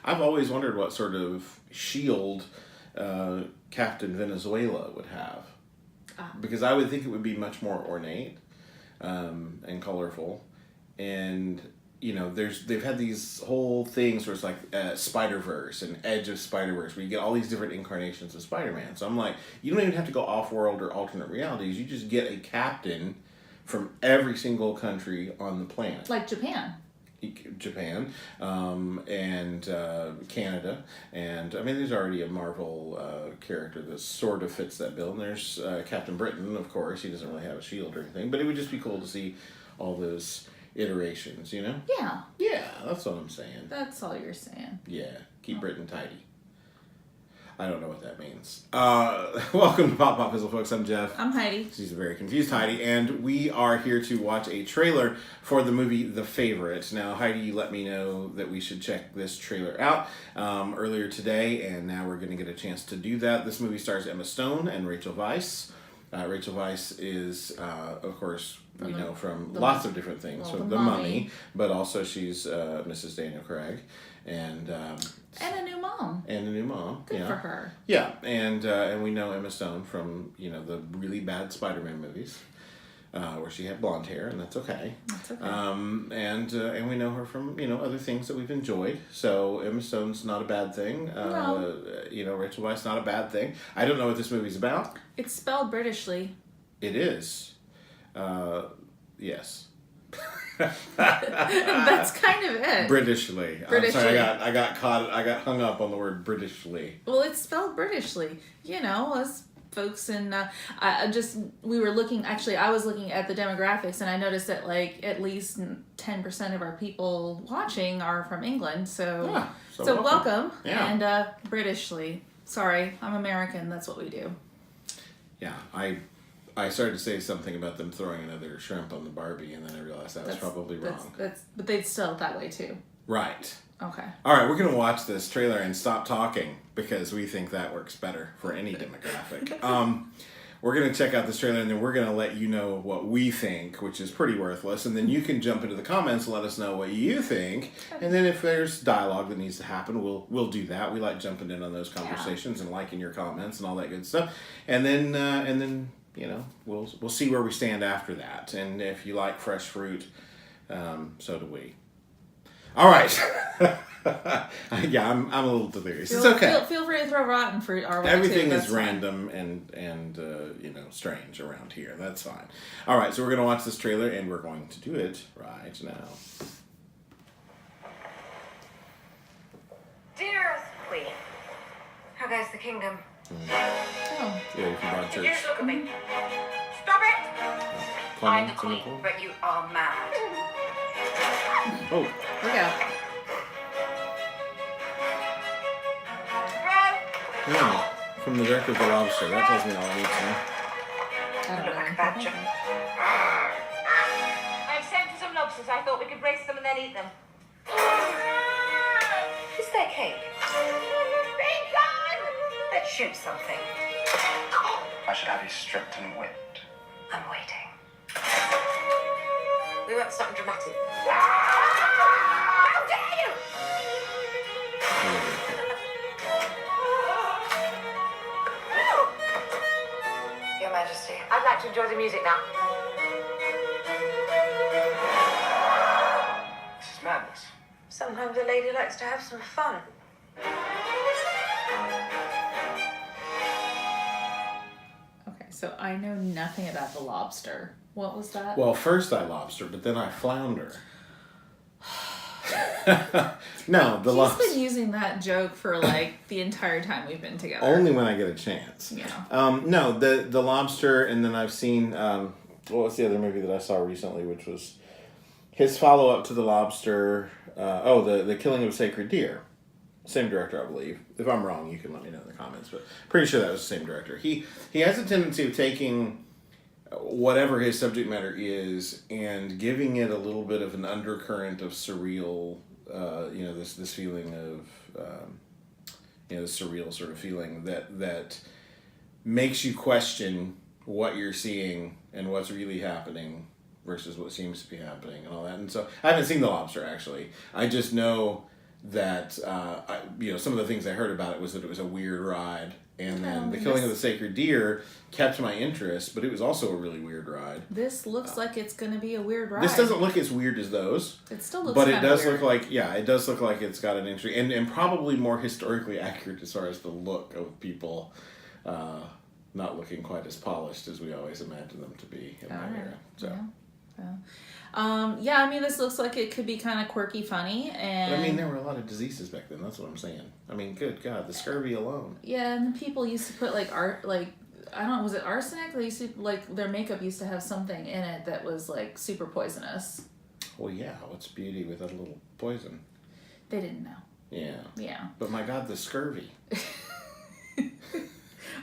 I've always wondered what sort of shield Captain Venezuela would have. Because I would think it would be much more ornate and colorful. And, you know, they've had these whole things where it's like Spider-Verse and Edge of Spider-Verse, where you get all these different incarnations of Spider-Man. So I'm like, you don't even have to go off-world or alternate realities. You just get a captain from every single country on the planet. Like Japan. And Canada, and I mean, there's already a Marvel character that sort of fits that bill. And there's Captain Britain, of course. He doesn't really have a shield or anything, but it would just be cool to see all those iterations, you know? Yeah. Yeah, that's what I'm saying. That's all you're saying. Yeah, keep Britain tidy. I don't know what that means. Welcome to Pop Pop Fizzle, folks. I'm Jeff. I'm Heidi. She's a very confused Heidi, and we are here to watch a trailer for the movie The Favorite. Now, Heidi, you let me know that we should check this trailer out earlier today, and now we're going to get a chance to do that. This movie stars Emma Stone and Rachel Weisz. Rachel Weisz is, of course, we know from lots of different things. Well, from The Mummy, but also she's Mrs. Daniel Craig. And a new mom. And a new mom. Good for her. Yeah, and we know Emma Stone from, you know, the really bad Spider-Man movies, where she had blonde hair, and that's okay. That's okay. And we know her from, you know, other things that we've enjoyed. So Emma Stone's not a bad thing. No. You know, Rachel Weisz not a bad thing. I don't know what this movie's about. It's spelled Britishly. It is. Yes. That's kind of it. Britishly. I'm sorry, I got hung up on the word Britishly. Well, it's spelled Britishly. You know, us folks in I was looking at the demographics, and I noticed that like at least 10% of our people watching are from England. So welcome. Yeah. And Britishly. Sorry, I'm American. That's what we do. Yeah, I started to say something about them throwing another shrimp on the Barbie, and then I realized that was probably wrong. But they'd still that way too. Right. Okay. All right, we're going to watch this trailer and stop talking because we think that works better for any demographic. We're going to check out this trailer, and then we're going to let you know what we think, which is pretty worthless, and then you can jump into the comments and let us know what you think. And then if there's dialogue that needs to happen, we'll do that. We like jumping in on those conversations and liking your comments and all that good stuff. And then you know, we'll see where we stand after that. And if you like fresh fruit, so do we. All right. Yeah, I'm a little delirious. It's okay. Feel free to throw rotten fruit our way. Everything too. is random and you know, strange around here. That's fine. All right, so we're going to watch this trailer, and we're going to do it right now. Dear Earth Queen, how goes the kingdom? Oh. Yeah, you can Broadchurch. You look at me. Stop it! I'm the queen, Cynical. but you are mad. Oh. Look out. Yeah, from the director of The Lobster. That tells me all I need to know. I don't know. Like a badger. I've sent for some lobsters. I thought we could race them and then eat them. Is there cake? Be gone! Let's shoot something. I should have you stripped and whipped. I'm waiting. We want something dramatic. How dare you! Your Majesty, I'd like to enjoy the music now. This is madness. Sometimes a lady likes to have some fun. Okay, so I know nothing about The Lobster. What was that? Well, first I lobster, but then I flounder. No, the He's lobster. been using that joke for like the entire time we've been together. Only when I get a chance. Yeah. No, the lobster, and then I've seen what was the other movie that I saw recently, which was his follow up to The Lobster. The Killing of a Sacred Deer. Same director, I believe. If I'm wrong, you can let me know in the comments, but pretty sure that was the same director. He has a tendency of taking whatever his subject matter is and giving it a little bit of an undercurrent of surreal, this feeling of, this surreal sort of feeling that makes you question what you're seeing and what's really happening versus what seems to be happening and all that. And so I haven't seen The Lobster, actually. I just know that some of the things I heard about it was that it was a weird ride, and then the killing of the sacred deer kept my interest, but it was also a really weird ride. This looks like it's going to be a weird ride. This doesn't look as weird as those. It still looks, but it does weird. look like it does look like it's got an entry, and probably more historically accurate as far as the look of people. Not looking quite as polished as we always imagine them to be in my era. So. I mean, this looks like it could be kind of quirky, funny, and... But I mean, there were a lot of diseases back then, that's what I'm saying. I mean, good God, the scurvy alone. Yeah, and people used to put, was it arsenic? They used to, their makeup used to have something in it that was, super poisonous. Well, yeah, what's beauty without a little poison? They didn't know. Yeah. Yeah. But my God, the scurvy.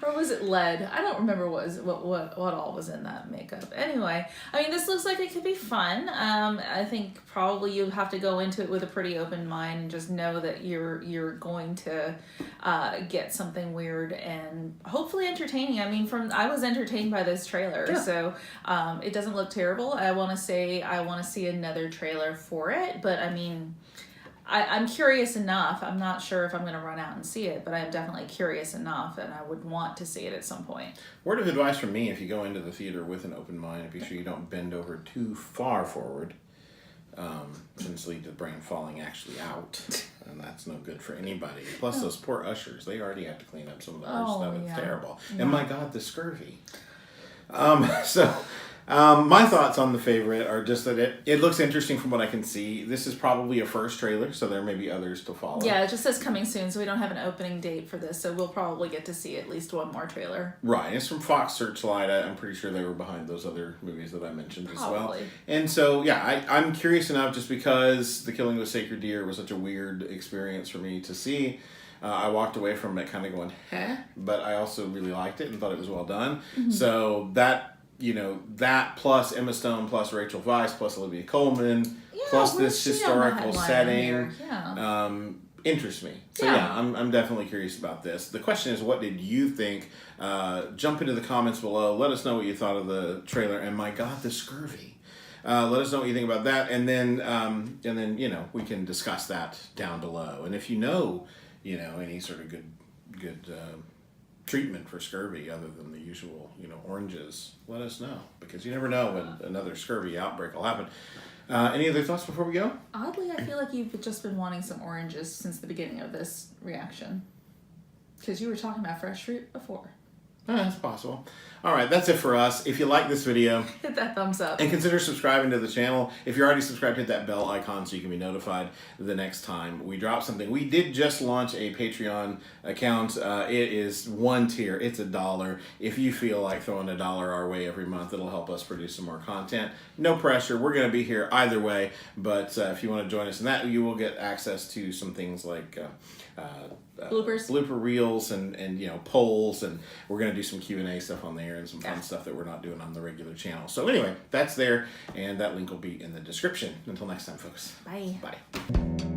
Or was it lead? I don't remember what all was in that makeup. Anyway, I mean, this looks like it could be fun. I think probably you have to go into it with a pretty open mind and just know that you're going to get something weird and hopefully entertaining. I mean, I was entertained by this trailer, so it doesn't look terrible. I want to see another trailer for it, but I mean, I'm curious enough. I'm not sure if I'm going to run out and see it, but I'm definitely curious enough, and I would want to see it at some point. Word of advice from me, if you go into the theater with an open mind, be sure you don't bend over too far forward, since lead to the brain falling actually out, and that's no good for anybody. Plus, those poor ushers, they already have to clean up some of the merch stuff. It's terrible. Yeah. And my God, the scurvy. My thoughts on the favorite are just that it looks interesting from what I can see. This is probably a first trailer, so there may be others to follow. Yeah, it just says coming soon, so we don't have an opening date for this, so we'll probably get to see at least one more trailer. Right, it's from Fox Searchlight. I'm pretty sure they were behind those other movies that I mentioned as well. Probably. And so, yeah, I'm curious enough just because The Killing of a Sacred Deer was such a weird experience for me to see. I walked away from it kind of going, but I also really liked it and thought it was well done. Mm-hmm. So that plus Emma Stone, plus Rachel Weisz, plus Olivia Colman, plus this historical setting, interests me. So I'm definitely curious about this. The question is, what did you think? Jump into the comments below. Let us know what you thought of the trailer. And my God, the scurvy. Let us know what you think about that, and then we can discuss that down below. And if you know any sort of good treatment for scurvy other than the usual, oranges, let us know, because you never know when another scurvy outbreak will happen. Any other thoughts before we go? Oddly, I feel like you've just been wanting some oranges since the beginning of this reaction, because you were talking about fresh fruit before. That's possible. All right, that's it for us. If you like this video, hit that thumbs up. And consider subscribing to the channel. If you're already subscribed, hit that bell icon so you can be notified the next time we drop something. We did just launch a Patreon account. It is one tier. It's $1. If you feel like throwing $1 our way every month, it'll help us produce some more content. No pressure. We're going to be here either way. But if you want to join us in that, you will get access to some things like blooper reels and polls, and we're going to do some Q&A stuff on there and some fun stuff that we're not doing on the regular channel. So anyway, that's there, and that link will be in the description. Until next time, folks. Bye. Bye.